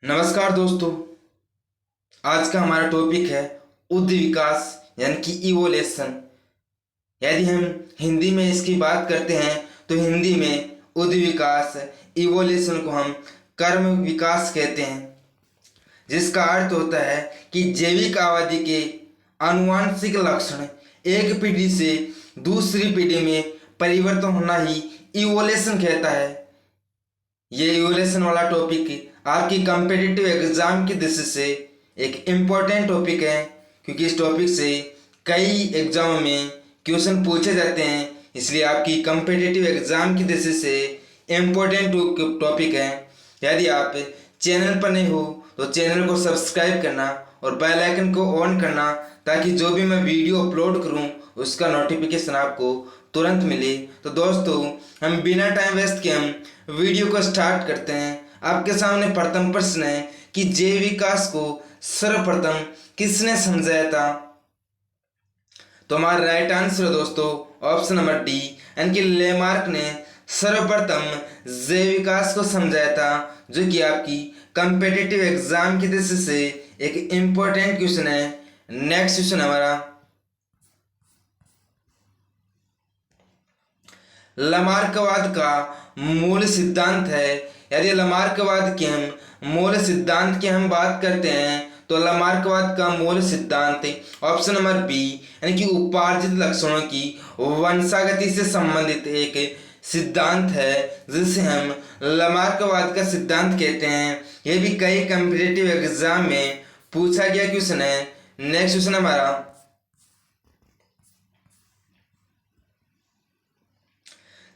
नमस्कार दोस्तों। आज का हमारा टॉपिक है उद्ध विकास यानी कि इवोल्यूशन। यदि हम हिंदी में इसकी बात करते हैं तो हिंदी में उद्ध विकास इवोल्यूशन को हम कर्म विकास कहते हैं, जिसका अर्थ होता है कि जैविक आबादी के आनुवांशिक लक्षण एक पीढ़ी से दूसरी पीढ़ी में परिवर्तन होना ही इवोल्यूशन कहता है। ये इवोल्यूशन वाला टॉपिक आपकी कम्पिटिटिव एग्जाम की दृष्टि से एक इम्पोर्टेंट टॉपिक है, क्योंकि इस टॉपिक से कई एग्जामों में क्वेश्चन पूछे जाते हैं। इसलिए आपकी कम्पिटिटिव एग्जाम की दृष्टि से इम्पोर्टेंट टॉपिक है। यदि आप चैनल पर नहीं हो तो चैनल को सब्सक्राइब करना और बेल आइकन को ऑन करना, ताकि जो भी मैं वीडियो अपलोड करूं उसका नोटिफिकेशन आपको तुरंत मिले। तो दोस्तों, हम बिना टाइम वेस्ट के हम वीडियो को स्टार्ट करते हैं। आपके सामने प्रथम प्रश्न है कि जैव विकास को सर्वप्रथम किसने समझाया था? तो हमारा राइट आंसर है दोस्तों ऑप्शन नंबर डी, यानी कि लेमार्क ने सर्वप्रथम जैव विकास को समझाया था, जो कि आपकी कम्पिटिटिव एग्जाम की दृष्टि से एक इम्पोर्टेंट क्वेश्चन है। नेक्स्ट क्वेश्चन हमारा, लामार्कवाद का मूल सिद्धांत है। यदि लामार्कवाद के हम मूल सिद्धांत की हम बात करते हैं तो लामार्कवाद का मूल सिद्धांत ऑप्शन नंबर बी, यानी कि उपार्जित लक्षणों की वंशागति से संबंधित एक सिद्धांत है, जिसे हम लामार्कवाद का सिद्धांत कहते हैं। यह भी कई कॉम्पिटिटिव एग्जाम में पूछा गया क्वेश्चन है। नेक्स्ट क्वेश्चन हमारा,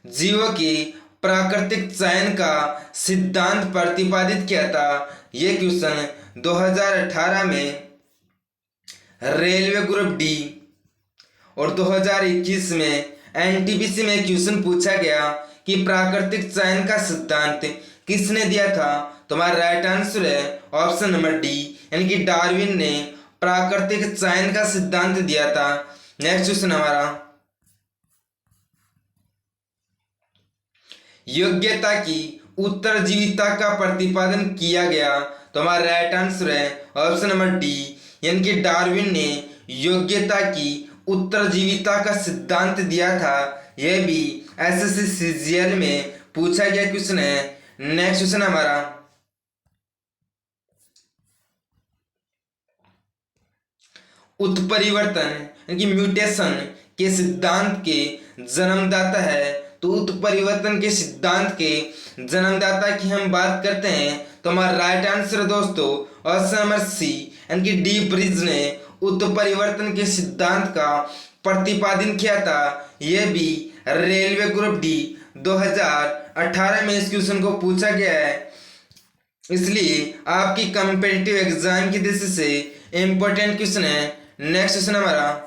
जीवों की प्राकृतिक चयन का सिद्धांत प्रतिपादित किया था। यह क्वेश्चन 2018 में रेलवे ग्रुप डी और 2021 में एनटीपीसी में क्वेश्चन पूछा गया कि प्राकृतिक चयन का सिद्धांत किसने दिया था? तो हमारा राइट आंसर है ऑप्शन नंबर डी, यानी कि डार्विन ने प्राकृतिक चयन का सिद्धांत दिया था। नेक्स्ट क्वेश्चन हमारा, योग्यता की उत्तरजीविता का प्रतिपादन किया गया। तो हमारा राइट आंसर है ऑप्शन नंबर डी, यानी कि डार्विन ने योग्यता की उत्तरजीविता का सिद्धांत दिया था। यह भी एसएससी सीजीएल में पूछा गया क्वेश्चन है। नेक्स्ट क्वेश्चन हमारा, उत्परिवर्तन यानी कि म्यूटेशन के सिद्धांत के जन्मदाता है। तो उत्परिवर्तन के सिद्धांत के जन्मदाता की हम बात करते हैं तो हमारा राइट आंसर दोस्तों ऑप्शन नंबर सी, यानी कि डी ब्रिज ने उत्परिवर्तन के सिद्धांत का प्रतिपादन किया था। यह भी रेलवे ग्रुप डी 2018 में इस क्वेश्चन को पूछा गया है, इसलिए आपकी कम्पिटिटिव एग्जाम की दृष्टि से इंपॉर्टेंट क्वेश्चन है। नेक्स्ट क्वेश्चन हमारा,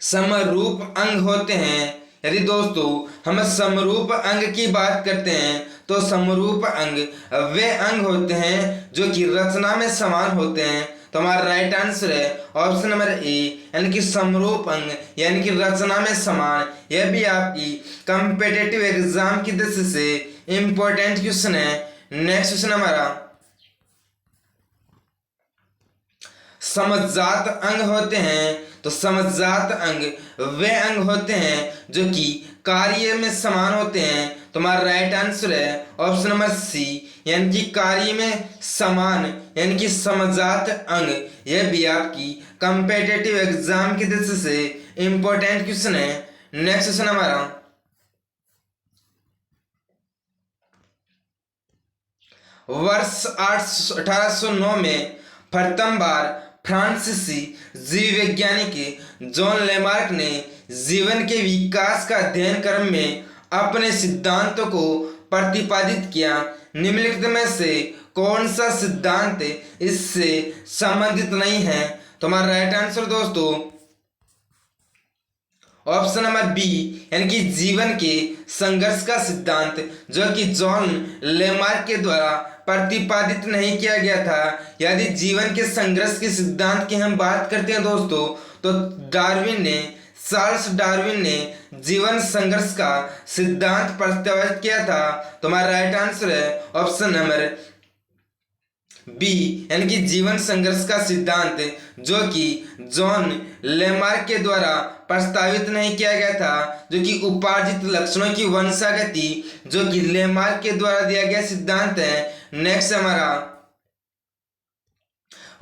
समरूप अंग होते हैं। यदि दोस्तों हम समरूप अंग की बात करते हैं तो समरूप अंग वे अंग होते हैं जो कि रचना में समान होते हैं। तो हमारा राइट आंसर है ऑप्शन नंबर ए, यानी कि समरूप अंग यानी कि रचना में समान। यह भी आपकी कम्पिटिटिव एग्जाम की दृष्टि से इंपॉर्टेंट क्वेश्चन है। नेक्स्ट क्वेश्चन हमारा, समजात अंग होते हैं। तो समजात अंग वे अंग होते हैं जो कि कार्य में समान होते हैं। तो हमारा राइट आंसर है ऑप्शन नंबर सी, यानी कि कार्य में समान यानी कि समजात अंग। यह भी आपकी कम्पिटिटिव एग्जाम की दृष्टि से इंपॉर्टेंट क्वेश्चन है। नेक्स्ट क्वेश्चन हमारा, वर्ष 1809 में प्रथम बार फ्रांसीसी जीव वैज्ञानिक जॉन लेमार्क ने जीवन के विकास का अध्ययन क्रम में अपने सिद्धांतों को प्रतिपादित किया। निम्नलिखित में से कौन सा सिद्धांत इससे संबंधित नहीं है? तो हमारा राइट आंसर दोस्तों ऑप्शन नंबर बी, यानी कि जीवन के संघर्ष का सिद्धांत, जो कि जॉन लेमार्क के द्वारा प्रतिपादित नहीं किया गया था। यदि जीवन के संघर्ष के सिद्धांत की हम बात करते हैं दोस्तों तो डार्विन ने चार्ल्स डार्विन ने जीवन संघर्ष का सिद्धांत प्रस्तावित किया था? तुम्हारा राइट आंसर है ऑप्शन नंबर बी, यानी कि जीवन संघर्ष का सिद्धांत, जो कि जॉन लेमार्क के द्वारा प्रस्तावित नहीं किया गया था, जो कि उपार्जित लक्षणों की वंशागति, जो कि लेमार्क के द्वारा दिया गया सिद्धांत है। नेक्स्ट हमारा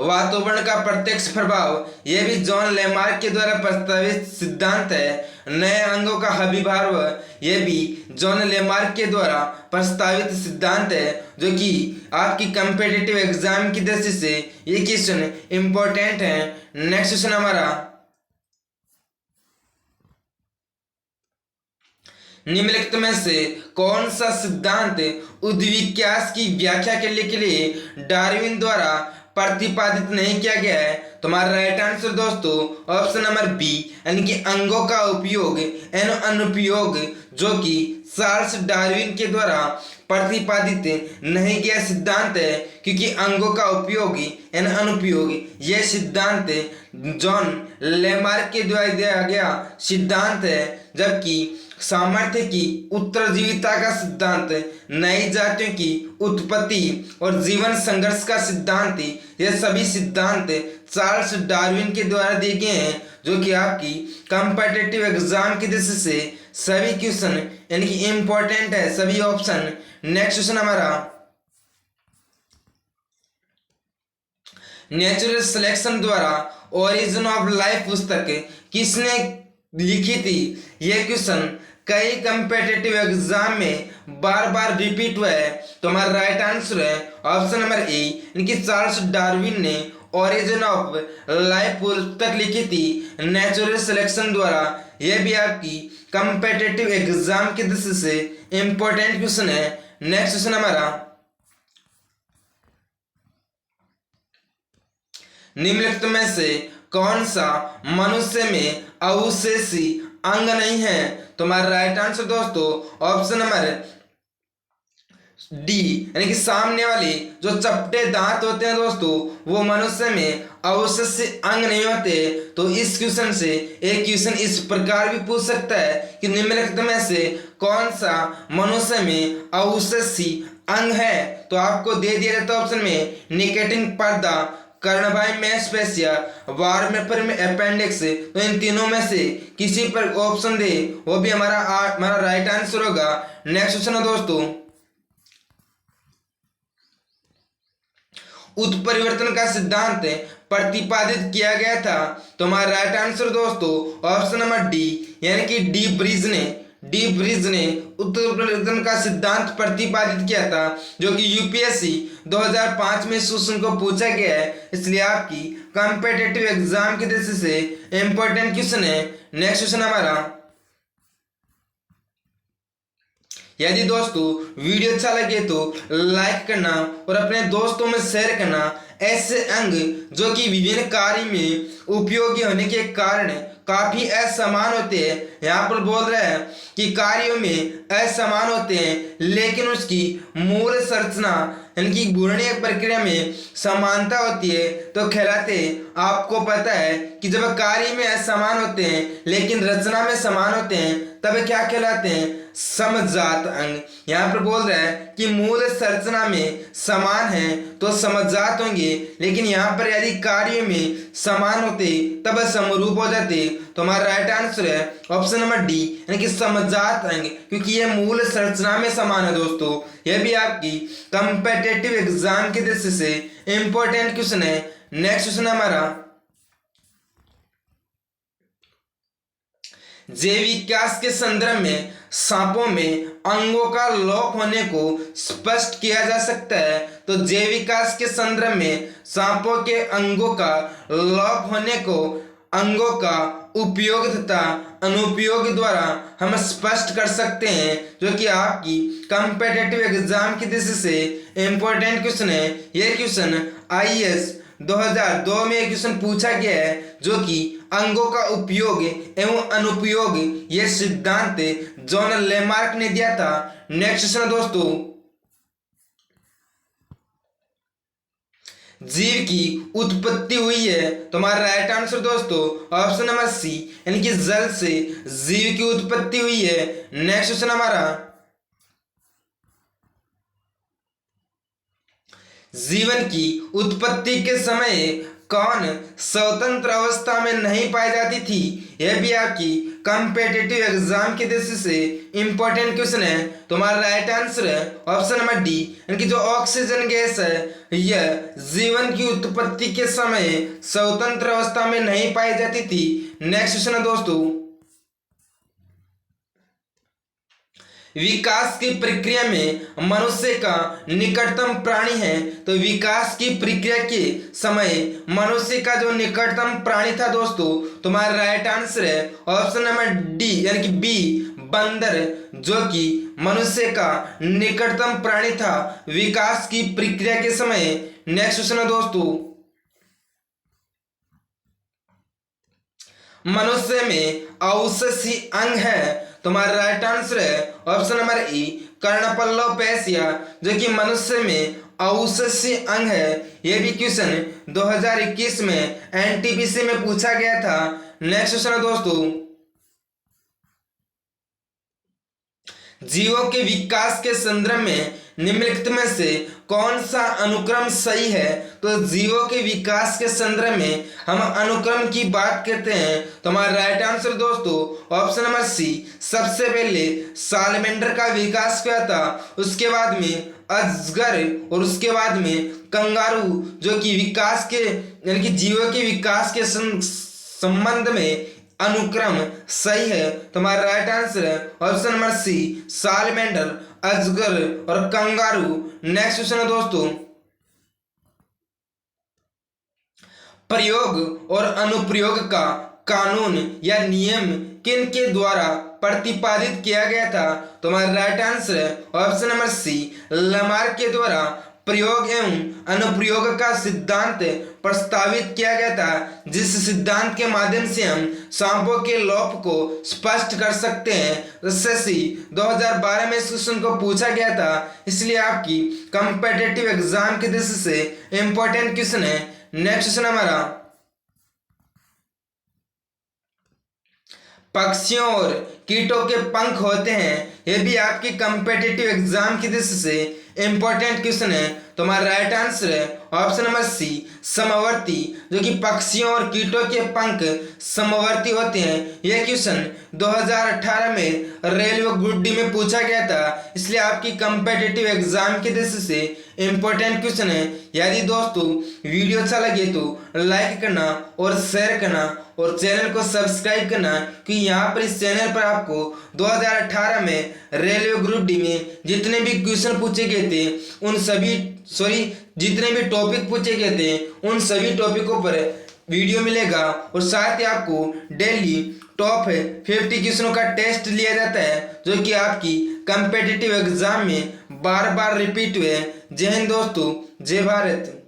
वातावरण का प्रत्यक्ष प्रभाव, यह भी जॉन लेमार्क के द्वारा प्रस्तावित सिद्धांत है। नए अंगों का अभिभाव, यह भी जॉन लेमार्क के द्वारा प्रस्तावित सिद्धांत है, जो कि आपकी कंपेटिटिव एग्जाम की दृष्टि से ये क्वेश्चन इंपॉर्टेंट है। नेक्स्ट क्वेश्चन हमारा, निम्नलिखित में से कौन सा सिद्धांत उद्विकास की व्याख्या करने के लिए डार्विन द्वारा प्रतिपादित नहीं किया गया है? तुम्हारा राइट आंसर दोस्तों ऑप्शन नंबर बी, यानी कि अंगों का उपयोग एवं अनुपयोग, जो कि चार्ल्स डार्विन के द्वारा प्रतिपादित नहीं किया सिद्धांत है, क्योंकि अंगों का उपयोग एवं अनुपयोग यह सिद्धांत जॉन लेमार्क के द्वारा दिया गया सिद्धांत है, जबकि सामर्थ्य की उत्तरजीविता का सिद्धांत, नई जातियों की उत्पत्ति और जीवन संघर्ष का सिद्धांत, यह सभी सिद्धांत चार्ल्स डार्विन के द्वारा दिए गए हैं, जो कि आपकी कंपेटिटिव एग्जाम की दृष्टि से सभी क्वेश्चन यानी कि इंपॉर्टेंट है, सभी ऑप्शन। नेक्स्ट क्वेश्चन हमारा, नेचुरल सिलेक्शन द्वारा ओरिजिन ऑफ लाइफ पुस्तक किसने लिखी थी? यह क्वेश्चन कई कंपेटिटिव एग्जाम में बार बार रिपीट हुआ है। तो हमारा राइट आंसर है ऑप्शन नंबर ए, यानी कि चार्ल्स डार्विन ने ओरिजिन ऑफ लाइफ पुस्तक लिखी थी नेचुरल सिलेक्शन द्वारा। यह भी आपकी कंपेटिटिव एग्जाम की दृष्टि से इंपॉर्टेंट क्वेश्चन है। नेक्स्ट क्वेश्चन हमारा, निम्नलिखित में से कौन सा मनुष्य में अवशेषी अंग नहीं है? तुम्हारा राइट आंसर दोस्तों ऑप्शन नंबर डी, यानी कि सामने वाली जो चपटे दांत होते हैं दोस्तों, वो मनुष्य में अवशेषी अंग नहीं होते। तो इस क्वेश्चन से एक क्वेश्चन इस प्रकार भी पूछ सकता है कि निम्नलिखित में से कौन सा मनुष्य में अवशेषी अंग है? तो आपको दे दिया जाता है ऑप्शन में निकेटिंग पर्दा, कर्णभाई मेस्पेसिया, वार्मेपर में अपेंडिक्स। तो इन तीनों में से किसी पर ऑप्शन दे, वो भी हमारा राइट आंसर होगा। नेक्स्ट क्वेश्चन है दोस्तों, उत्परिवर्तन का सिद्धांत प्रतिपादित किया गया था? तो हमारा राइट आंसर दोस्तों ऑप्शन नंबर डी, यानी कि डी ब्रिज ने उत्परिवर्तन का सिद्धांत प्रतिपादित किया था, जो कि यूपीएससी 2005 में क्वेश्चन को पूछा गया है, इसलिए आपकी कंपेटिटिव एग्जाम की दृष्टि से इंपॉर्टेंट क्वेश्चन है। नेक्स्ट क्वेश्चन हमारा, यदि दोस्तों वीडियो अच्छा लगे तो लाइक करना और अपने दोस्तों में शेयर करना। ऐसे अंग जो कि विभिन्न कार्य में उपयोगी होने के कारण काफी असमान होते हैं, यहाँ पर बोल रहे हैं कि कार्यों में असमान होते हैं, लेकिन उसकी मूल संरचना यानी कि गुणनीय प्रक्रिया में समानता होती है। तो कहलाते आपको पता है कि जब कार्य में असमान होते हैं लेकिन रचना में समान होते हैं, तब क्या कहलाते हैं? समजात अंग। यहाँ पर बोल रहा है कि मूल संरचना में समान है तो समजात होंगे, लेकिन यहाँ पर यदि कार्य में समान होते तब समरूप हो जाते। तो हमारा राइट आंसर है ऑप्शन नंबर डी, यानी कि समजात अंग, क्योंकि यह मूल संरचना में समान है। दोस्तों यह भी आपकी कंपेटिटिव एग्जाम की दृष्टि से इंपॉर्टेंट क्वेश्चन है। नेक्स्ट क्वेश्चन हमारा, जैव विकास के संदर्भ में सांपों में अंगों का लोप होने को स्पष्ट किया जा सकता है? तो जैव विकास के संदर्भ में सांपों के अंगों का लोप होने को अंगों का उपयोग तथा अनुपयोग द्वारा हम स्पष्ट कर सकते हैं, जो कि आपकी कंपेटिटिव एग्जाम की दृष्टि से इंपॉर्टेंट क्वेश्चन है। यह क्वेश्चन आईएएस 2002 में एक क्वेश्चन पूछा गया है, जो कि अंगों का उपयोग एवं अनुपयोग यह सिद्धांत जॉन लेमार्क ने दिया था। नेक्स्ट क्वेश्चन दोस्तों, जीव की उत्पत्ति हुई है? तो हमारा राइट आंसर दोस्तों ऑप्शन नंबर सी, यानी कि जल से जीव की उत्पत्ति हुई है। नेक्स्ट क्वेश्चन हमारा, जीवन की उत्पत्ति के समय कौन स्वतंत्र अवस्था में नहीं पाई जाती थी? यह भी आपकी कॉम्पिटिटिव एग्जाम के दृष्टि से इंपॉर्टेंट क्वेश्चन है। तो हमारा राइट आंसर है ऑप्शन नंबर डी, यानी कि जो ऑक्सीजन गैस है यह जीवन की उत्पत्ति के समय स्वतंत्र अवस्था में नहीं पाई जाती थी। नेक्स्ट क्वेश्चन है दोस्तों, विकास की प्रक्रिया में मनुष्य का निकटतम प्राणी है? तो विकास की प्रक्रिया के समय मनुष्य का जो निकटतम प्राणी था दोस्तों, तुम्हारा राइट आंसर है ऑप्शन नंबर डी, यानी कि बी, बंदर, जो कि मनुष्य का निकटतम प्राणी था विकास की प्रक्रिया के समय। नेक्स्ट क्वेश्चन है दोस्तों, मनुष्य में अवशेषी अंग है? तुम्हारा राइट आंसर है ऑप्शन नंबर ई, कर्णपल्लव पेशिया, जो कि मनुष्य में अवशेषी अंग है। यह भी क्वेश्चन 2021 में एनटीपीसी में पूछा गया था। नेक्स्ट क्वेश्चन है दोस्तों, जीवों के विकास के संदर्भ में निम्नलिखित में से कौन सा अनुक्रम सही है? तो जीवों के विकास के संदर्भ में हम अनुक्रम की बात करते हैं। तो हमारा राइट आंसर दोस्तों ऑप्शन नंबर सी, सबसे पहले सालमेंडर का विकास हुआ था, उसके बाद में अजगर और उसके बाद में कंगारू, जो कि विकास के यानी कि जीवों के विकास के संबंध में अनुक्रम सही है। तो हमारा राइट आंसर है ऑप्शन नंबर सी, सालमेंडर, अजगर और कंगारू। नेक्स्ट क्वेश्चन है दोस्तों, प्रयोग और अनुप्रयोग का कानून या नियम किन के द्वारा प्रतिपादित किया गया था? तो हमारा राइट आंसर है ऑप्शन नंबर सी, लमार्क के द्वारा प्रयोग एवं अनुप्रयोग का सिद्धांत प्रस्तावित किया गया था, जिस सिद्धांत के माध्यम से हम सांपों के लोप को स्पष्ट कर सकते हैं। एसएससी 2012 में इस क्वेश्चन को पूछा गया था, इसलिए आपकी कॉम्पिटिटिव एग्जाम की दृष्टि से इंपॉर्टेंट क्वेश्चन है। नेक्स्ट क्वेश्चन हमारा, पक्षियों और कीटों के पंख होते हैं? यह भी आपकी कॉम्पिटिटिव एग्जाम की दृष्टि से इंपॉर्टेंट क्वेश्चन है। तो हमारा राइट आंसर है ऑप्शन नंबर सी, समवर्ती, जो कि पक्षियों और कीटों के पंख समवर्ती होते हैं। यह क्वेश्चन 2018 में रेलवे ग्रुप डी में पूछा गया था, इसलिए आपकी कॉम्पिटिटिव एग्जाम की दृष्टि से इंपॉर्टेंट क्वेश्चन है। यदि दोस्तों वीडियो अच्छा लगे तो लाइक करना और शेयर करना और चैनल को सब्सक्राइब करना, कि यहाँ पर इस चैनल पर आपको 2018 में रेलवे ग्रुप डी में जितने भी क्वेश्चन पूछे गए थे जितने भी टॉपिक पूछे गए थे उन सभी टॉपिकों पर वीडियो मिलेगा, और साथ ही आपको डेली टॉप 50 क्वेश्चनों का टेस्ट लिया जाता है, जो कि आपकी कॉम्पिटिटिव एग्जाम में बार बार रिपीट हुए। जय हिंद दोस्तों, जय भारत।